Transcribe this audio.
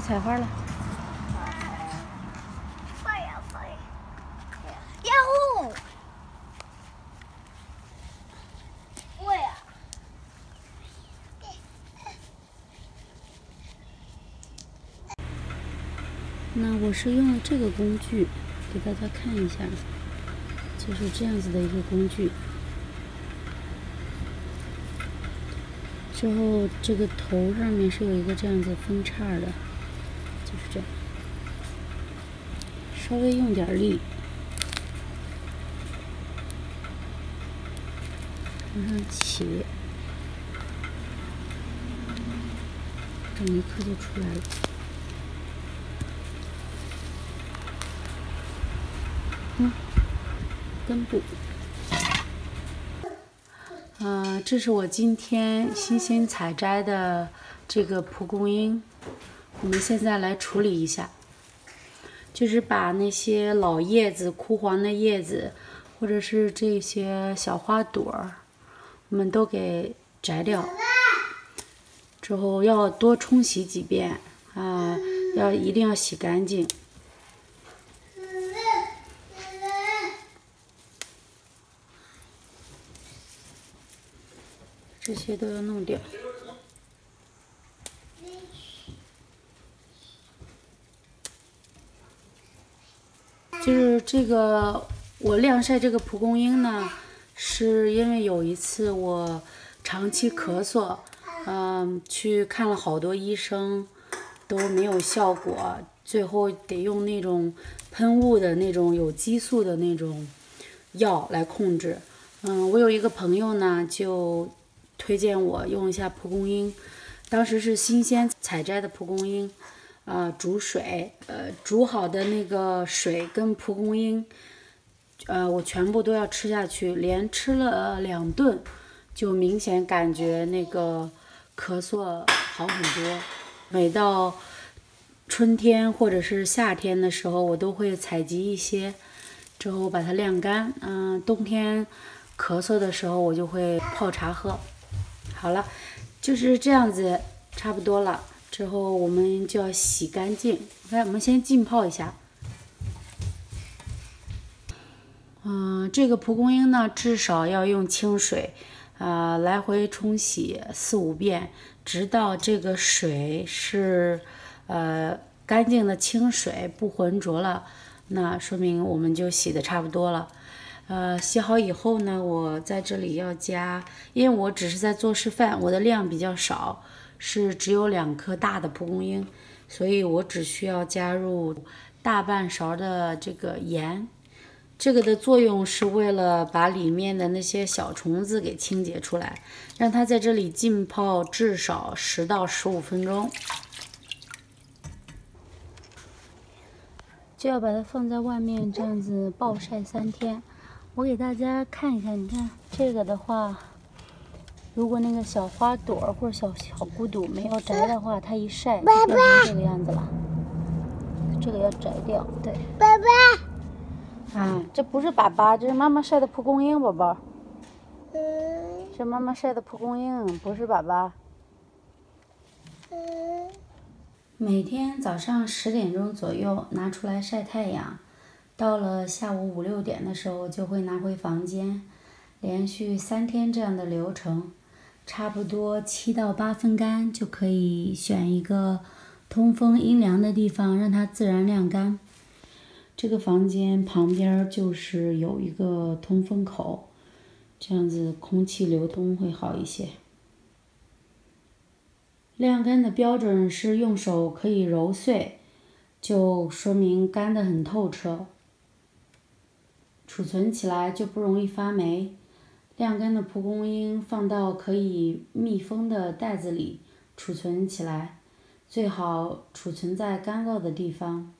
采花了。快呀快！呀呼！我呀。那我是用了这个工具，给大家看一下，就是这样子的一个工具。之后这个头上面是有一个这样子分叉的，就是这样，稍微用点力，往上起，整一颗就出来了。根部。这是我今天新鲜采摘的这个蒲公英，我们现在来处理一下，就是把那些老叶子、枯黄的叶子，或者是这些小花朵儿，我们都给摘掉。之后要多冲洗几遍一定要洗干净。这些都要弄掉。就是这个，我晾晒这个蒲公英呢，是因为有一次我长期咳嗽，去看了好多医生，都没有效果，最后得用那种喷雾的那种有激素的那种药来控制。我有一个朋友呢，就推荐我用一下蒲公英，当时是新鲜采摘的蒲公英，煮水，煮好的那个水跟蒲公英，我全部都要吃下去，连吃了2顿，就明显感觉那个咳嗽好很多。每到春天或者是夏天的时候，我都会采集一些，之后把它晾干。冬天咳嗽的时候，我就会泡茶喝。好了，就是这样子，差不多了。之后我们就要洗干净。来，我们先浸泡一下。这个蒲公英呢，至少要用清水，来回冲洗4、5遍，直到这个水是干净的清水，不浑浊了，那说明我们就洗的差不多了。洗好以后呢，我在这里要加，因为我只是在做示范，我的量比较少，是只有2颗大的蒲公英，所以我只需要加入大半勺的这个盐。这个的作用是为了把里面的那些小虫子给清洁出来，让它在这里浸泡至少10到15分钟。就要把它放在外面这样子暴晒3天。我给大家看一下，你看这个的话，如果那个小花朵或者小骨朵没有摘的话，它一晒就变成这个样子了。这个要摘掉，对。爸爸。这不是粑粑，这是妈妈晒的蒲公英，宝宝。是妈妈晒的蒲公英，不是粑粑。每天早上10点钟左右拿出来晒太阳，到了下午5、6点的时候就会拿回房间，连续3天这样的流程，差不多7到8分干就可以选一个通风阴凉的地方让它自然晾干。这个房间旁边就是有一个通风口，这样子空气流通会好一些。晾干的标准是用手可以揉碎，就说明干得很透彻，储存起来就不容易发霉。晾干的蒲公英放到可以密封的袋子里储存起来，最好储存在干燥的地方。